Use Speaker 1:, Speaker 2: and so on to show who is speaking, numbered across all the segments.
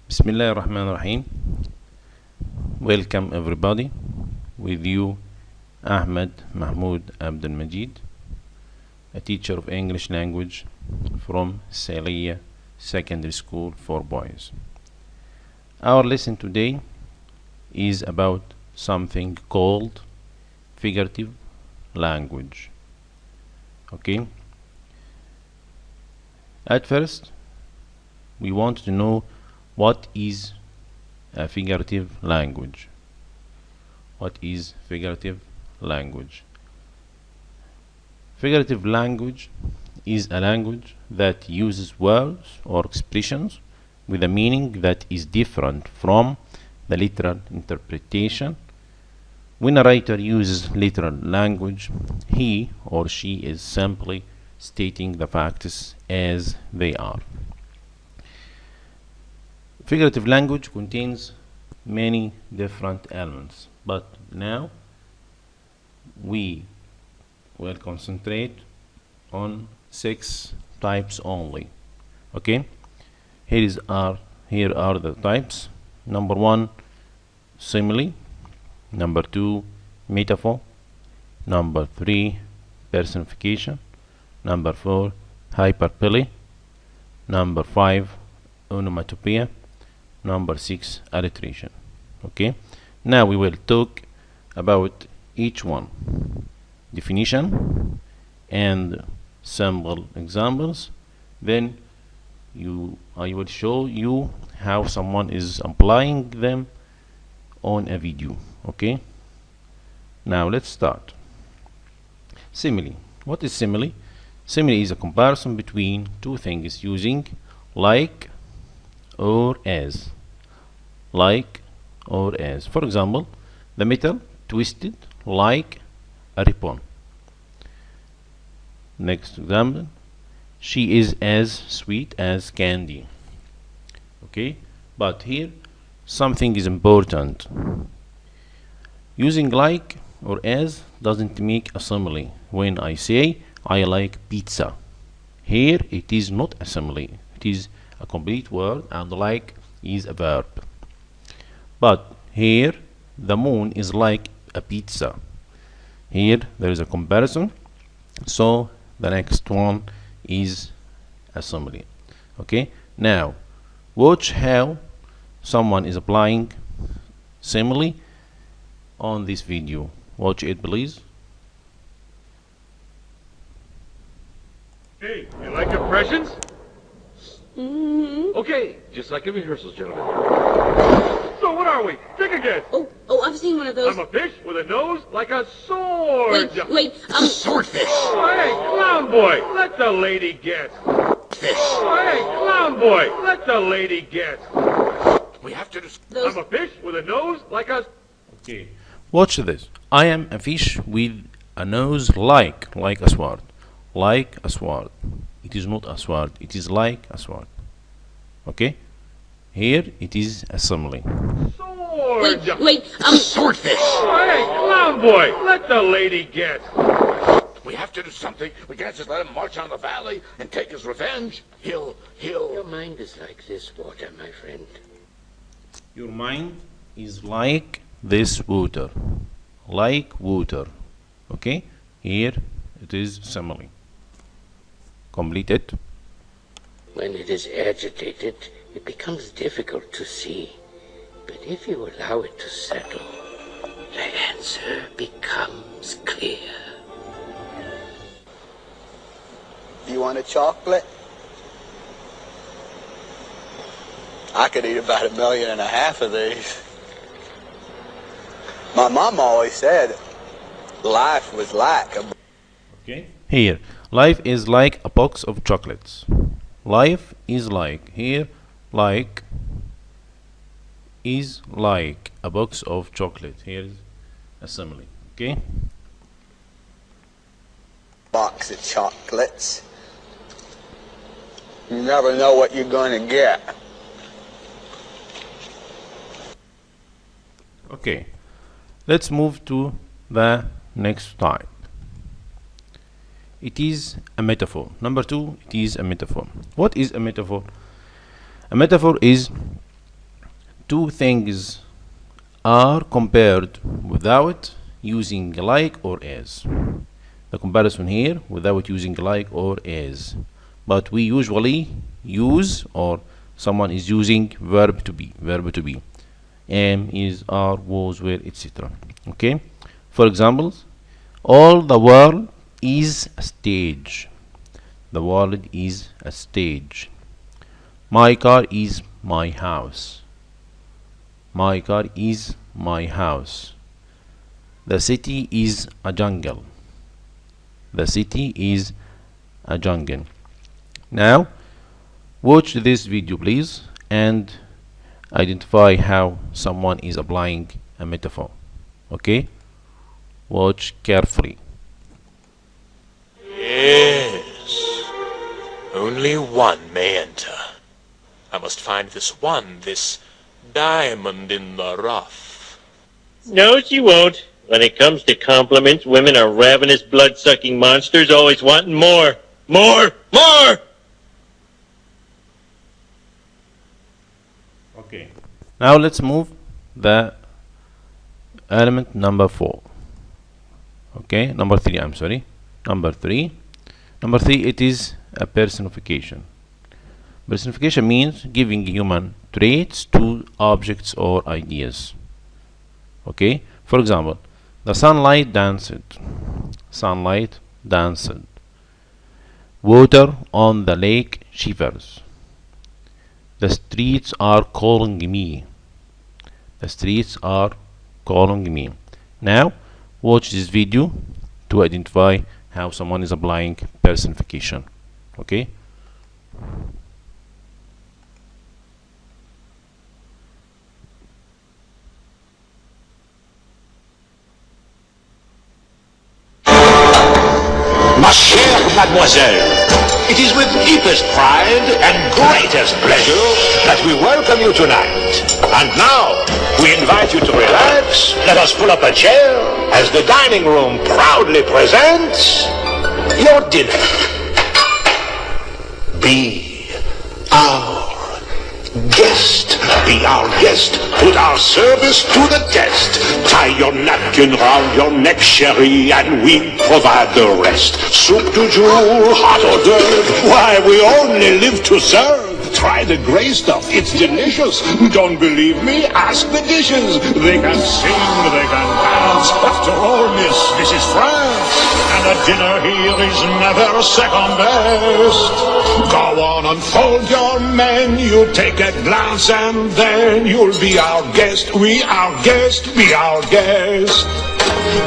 Speaker 1: Bismillah ar-Rahman ar-Rahim. Welcome everybody. With you, Ahmad Mahmoud Abdulmajid, a teacher of English language from Sailia Secondary School for Boys. Our lesson today is about something called figurative language. Okay? At first, we want to know what is a figurative language. What is figurative language? Figurative language is a language that uses words or expressions with a meaning that is different from the literal interpretation. When a writer uses literal language, he or she is simply stating the facts as they are. Figurative language contains many different elements, but now we will concentrate on 6 types only. Okay, here are the types. Number 1, simile. Number 2, metaphor. Number 3, personification. Number 4, hyperbole. Number 5, onomatopoeia. Number 6, alliteration. Okay, now we will talk about each one, definition and sample examples. Then I will show you how someone is applying them on a video. Okay, now let's start. Simile. What is simile? Simile is a comparison between two things using like or as. Like or as. For example, the metal twisted like a ribbon. Next example, she is as sweet as candy. Okay, but here something is important. Using like or as doesn't make a simile. When I say I like pizza, here it is not a simile, it is a complete word, and like is a verb. But here the moon is like a pizza. Here there is a comparison, so the next one is a simile. Okay, now watch how someone is applying simile on this video. Watch it, please.
Speaker 2: Hey, you like impressions?
Speaker 3: Mm-hmm.
Speaker 2: Okay, just like in rehearsals, gentlemen. So what are we? Think again.
Speaker 3: Oh, I've seen one of those.
Speaker 2: I'm a fish with a nose like a sword.
Speaker 3: Wait,
Speaker 2: Swordfish. Oh, hey, clown boy, let the lady guess.
Speaker 4: Fish.
Speaker 2: Oh, hey, clown boy, let the lady guess.
Speaker 4: We have to
Speaker 3: those.
Speaker 2: I'm a fish with a nose like a...
Speaker 1: Okay, watch this. I am a fish with a nose like a sword. Like a sword. It is not a sword, it is like a sword. Okay, here it is a simile.
Speaker 2: Sword.
Speaker 4: swordfish.
Speaker 2: Oh, hey, clown boy, let the lady guess.
Speaker 4: We have to do something. We can't just let him march on the valley and take his revenge. He'll.
Speaker 5: Your mind is like this water, my friend.
Speaker 1: Your mind is like this water. Like water. Okay, here it is simile. Complete it.
Speaker 5: When it is agitated, it becomes difficult to see. But if you allow it to settle, the answer becomes clear.
Speaker 6: You want a chocolate? I could eat about 1.5 million of these. My mom always said life was like a...
Speaker 1: Okay, here life is like a box of chocolates. Life is like, here like is like a box of chocolate. Here is a simile. Okay,
Speaker 6: box of chocolates. You never know what you're going to get.
Speaker 1: okay, let's move to the next type. It is a metaphor. Number 2, it is a metaphor. What is a metaphor? A metaphor is two things are compared without using like or as. The comparison here without using like or as, but we usually use, or someone is using verb to be, am, is, are, was, were, etc. Okay, for example, all the world is a stage. The world is a stage. My car is my house. My car is my house. The city is a jungle. The city is a jungle. Now watch this video please and identify how someone is applying a metaphor. Okay, watch carefully.
Speaker 7: Yes, only one may enter. I must find this diamond in the rough.
Speaker 8: No, she won't. When it comes to compliments, women are ravenous, blood-sucking monsters, always wanting more. More! More!
Speaker 1: Okay. Now let's move the element number 4. Okay, number 3, I'm sorry. Number 3, it is a personification. Personification means giving human traits to objects or ideas. Okay, for example, the sunlight danced. Sunlight danced. Water on the lake shivers. The streets are calling me. The streets are calling me. Now watch this video to identify how someone is applying personification. Okay.
Speaker 4: Ma chère mademoiselle, it is with deepest pride and greatest pleasure that we welcome you tonight. And now, we invite you to relax. Let us pull up a chair as the dining room proudly presents your dinner. Be our guest. Be our guest. Put our service to the test. Tie your napkin round your neck, chérie, and we provide the rest. Soup du jour, hot hors d'oeuvre. Why, we only live to serve. Try the gray stuff. It's delicious. Don't believe me? Ask the dishes. They can sing, they can dance. After all, miss, this is France. And a dinner here is never second best. Go on, unfold your menu. Take a glance and then you'll be our guest. We our guest, be our guest.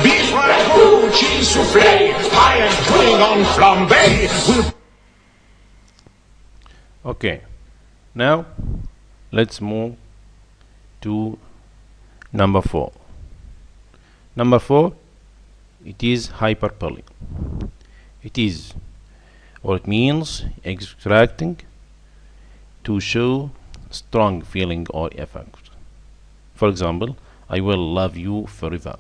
Speaker 4: Beef ragout, cheese soufflé, pie and pudding on flambe.
Speaker 1: Okay, now let's move to number 4. Number 4, it is hyperbole. It is, or it means extracting to show strong feeling or effect. For example, I will love you forever.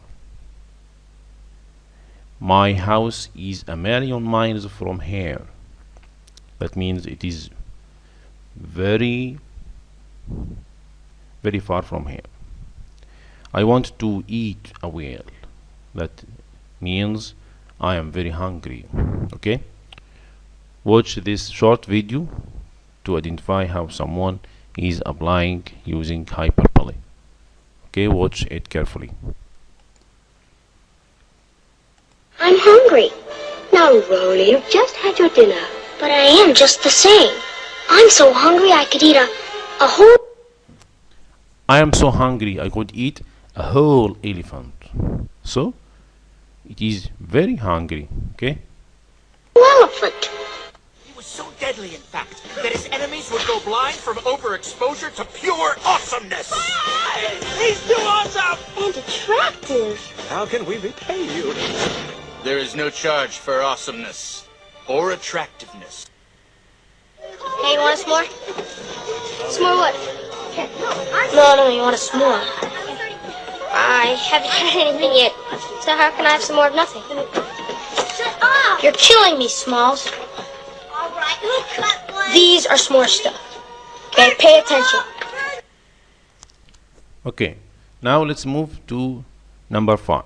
Speaker 1: My house is a million miles from here. That means it is very far from here. I want to eat a whale. That means I am very hungry. Okay, watch this short video to identify how someone is applying using hyperbole. Okay, watch it carefully.
Speaker 3: I'm hungry. Now, Rolly, you've just had your dinner. But I am just the same. I'm so hungry I could eat a whole...
Speaker 1: I am so hungry I could eat a whole elephant. So, it is very hungry, okay?
Speaker 3: elephant.
Speaker 9: He was so deadly, in fact, that his enemies would go blind from overexposure to pure awesomeness. He's too awesome!
Speaker 3: And attractive.
Speaker 9: How can we repay you? There is no charge for awesomeness or attractiveness.
Speaker 3: Hey, you want a s'more? S'more what? No, you want a s'more. I haven't had anything yet, so how can I have some more of nothing? Shut up! You're killing me, Smalls. All right, cut one. These are s'more stuff. Okay, pay attention.
Speaker 1: Okay, now let's move to number 5.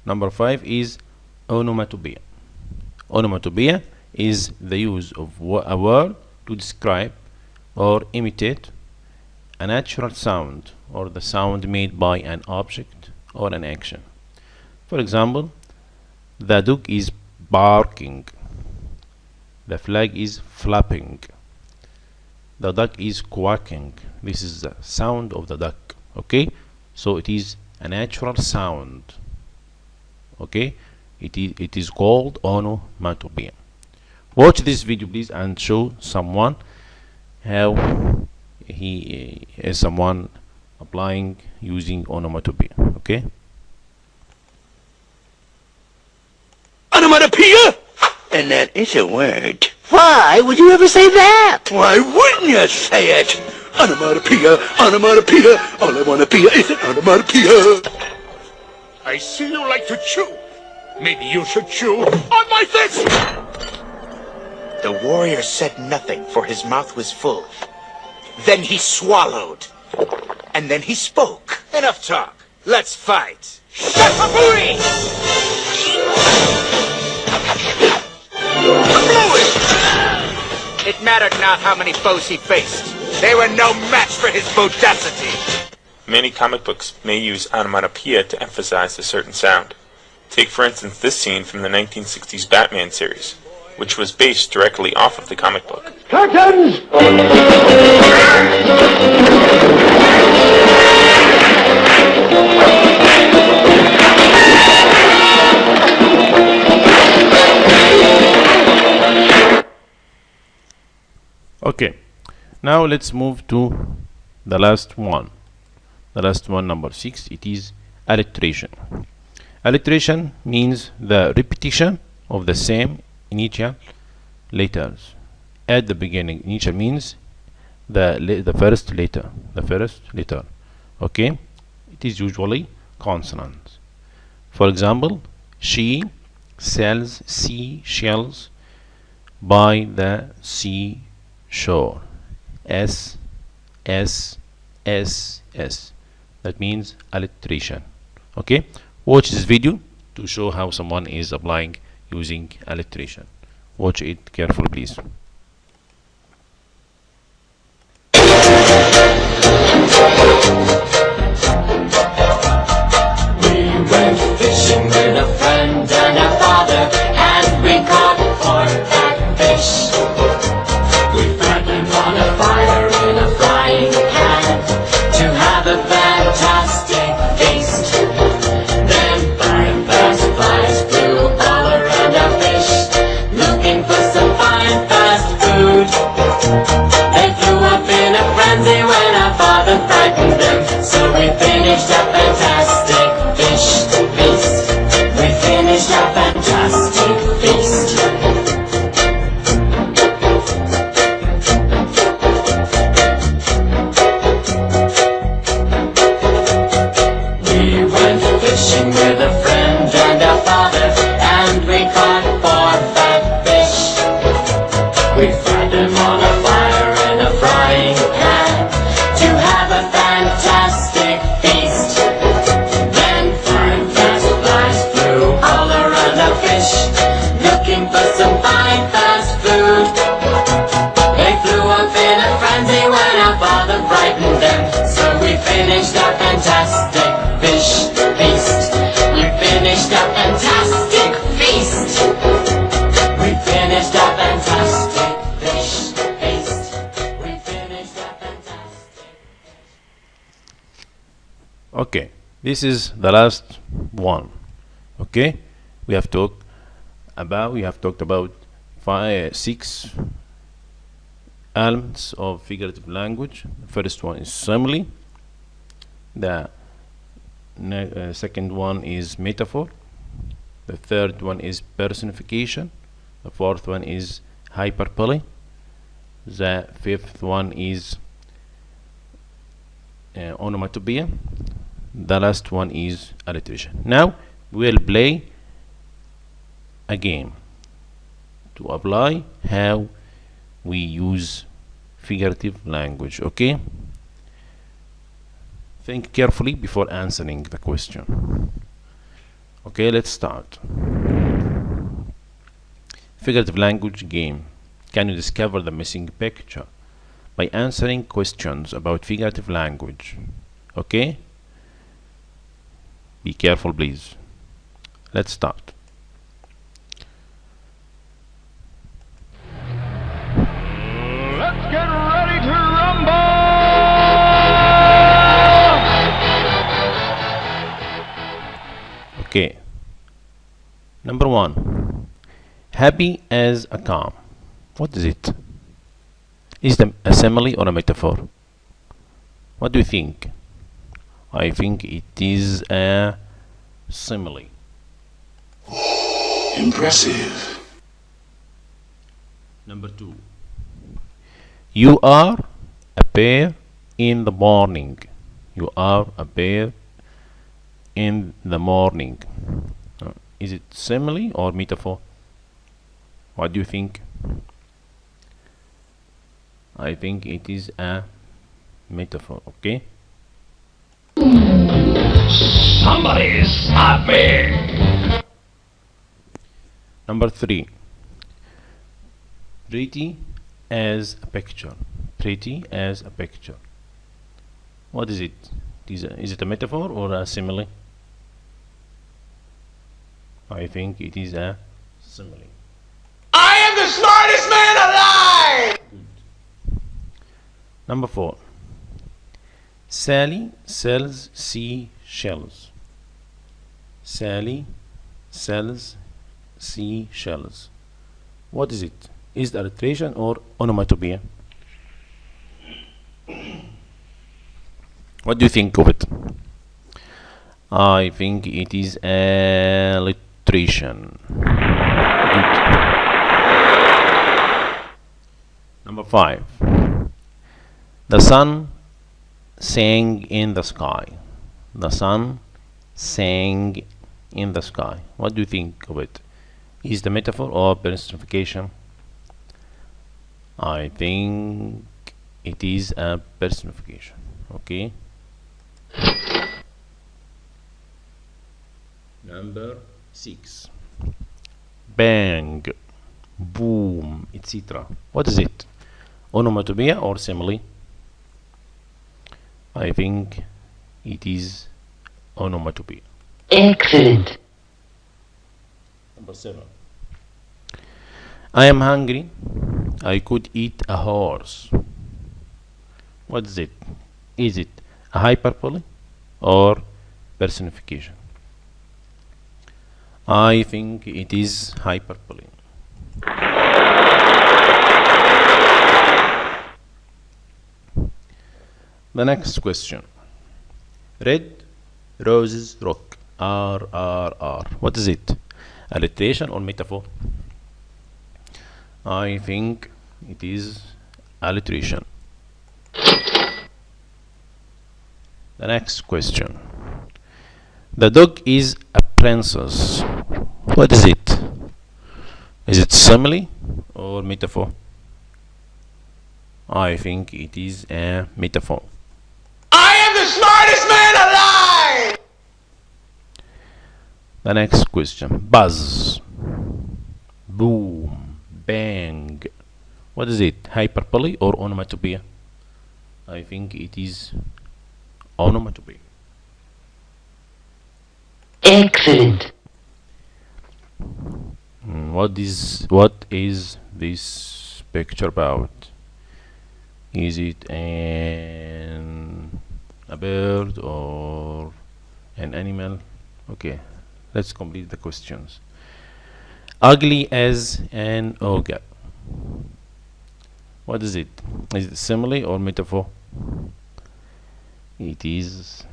Speaker 1: Number 5 is onomatopoeia. Onomatopoeia is the use of a word to describe or imitate a natural sound or the sound made by an object or an action. For example, the dog is barking, the flag is flapping, the duck is quacking. This is the sound of the duck. Okay, so it is a natural sound. Okay, it is called onomatopoeia. Watch this video please and show someone how he is someone applying using onomatopoeia. Okay,
Speaker 4: Onomatopoeia? And that is a word. Why would you ever say that? Why wouldn't you say it? Onomatopoeia, onomatopoeia, all I wanna be is an onomatopoeia.
Speaker 9: I see you like to chew. Maybe you should chew on my fist! The warrior said nothing, for his mouth was full. Then he swallowed. And then he spoke. Enough talk. Let's fight. Shapaburi! It mattered not how many foes he faced. They were no match for his bodacity.
Speaker 7: Many comic books may use onomatopoeia to emphasize a certain sound. Take for instance this scene from the 1960s Batman series, which was based directly off of the comic book.
Speaker 4: Curtains!
Speaker 1: okay, now let's move to the last one. The last one, number 6, it is alliteration. Alliteration means the repetition of the same initial letters at the beginning. Initial means the first letter. Okay, it is usually consonants. For example, she sells seashells by the seashore. S. That means alliteration. Okay, watch this video to show how someone is applying using alliteration. Watch it carefully please.
Speaker 10: We went fishing with a friend and a father, and we caught 4 fat fish. We fed them on a fire in a frying pan to have a fantastic feast. Then 5 fast flies flew all around our fish, looking for some fine fast food. They flew up in a frenzy when our father frightened them, so we finished a fantastic fish feast. We finished a fantastic feast. We went fishing with a friend and our father, and we caught 4 fat fish. We fried them on a fire in a frying pan to have a fantastic feast. Then 5 fast flies flew all around our fish, looking for some fine fast food. They flew up in a frenzy when our father frightened them, so we finished our fantastic fish feast. We finished our fantastic feast. We finished our fantastic fish feast. We finished our fantastic.
Speaker 1: Okay, this is the last one. Okay, we have talked about 6 elements of figurative language. The first one is simile. The second one is metaphor. The third one is personification. The fourth one is hyperbole. The fifth one is onomatopoeia. The last one is alliteration. Now we'll play a game to apply how we use figurative language. Okay, Think carefully before answering the question. Okay, let's start. Figurative language game. Can you discover the missing picture by answering questions about figurative language? Okay? Be careful, please. Let's start.
Speaker 2: Let's get ready to rumble!
Speaker 1: Okay. Number 1. Happy as a calm. What is it? Is it a simile or a metaphor? What do you think? I think it is a simile.
Speaker 4: Impressive.
Speaker 1: Number 2. You are a bear in the morning. You are a bear in the morning. Is it simile or metaphor? What do you think? I think it is a metaphor. Okay.
Speaker 2: Somebody stop me!
Speaker 1: Number 3. Pretty as a picture. Pretty as a picture. What is it? Is it a metaphor or a simile? I think it is a simile.
Speaker 9: I am the smartest man alive!
Speaker 1: Number 4. Sally sells seashells. Sally sells seashells. What is it? Is it alliteration or onomatopoeia? What do you think of it? I think it is alliteration. Good. Number 5. The sun sang in the sky. The sun sang in the sky. What do you think of it? Is the metaphor or personification? I think it is a personification. Okay. Number 6. Bang, boom, etc. What is it? Onomatopoeia or simile? I think it is onomatopoeia.
Speaker 10: Excellent.
Speaker 1: Number 7. I am hungry. I could eat a horse. What is it? Is it a hyperbole or personification? I think it is hyperbole. The next question. Red roses rock. R. What is it? Alliteration or metaphor? I think it is alliteration. The next question. The dog is a princess. What is it? Is it simile or metaphor? I think it is a metaphor.
Speaker 9: I am the smartest man alive!
Speaker 1: The next question. Buzz, boom, bang. What is it? Hyperbole or onomatopoeia? I think it is onomatopoeia.
Speaker 10: Excellent.
Speaker 1: What is this picture about? Is it a bird or an animal? Okay, let's complete the questions. Ugly as an ogre. What is it? Is it simile or metaphor? It is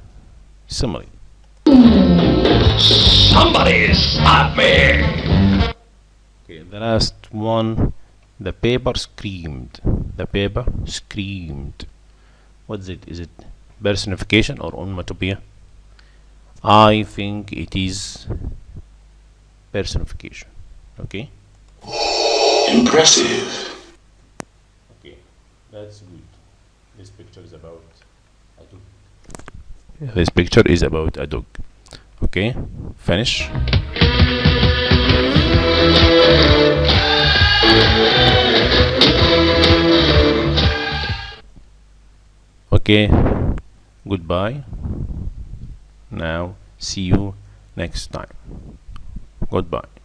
Speaker 1: simile.
Speaker 2: Somebody stop me!
Speaker 1: Okay, the last one. The paper screamed. The paper screamed. What is it? Is it personification or onomatopoeia? I think it is personification. Okay.
Speaker 4: Impressive.
Speaker 1: Okay, that's good. This picture is about. I took This picture is about a dog. Okay, finish. Okay, goodbye. Now see you next time. Goodbye.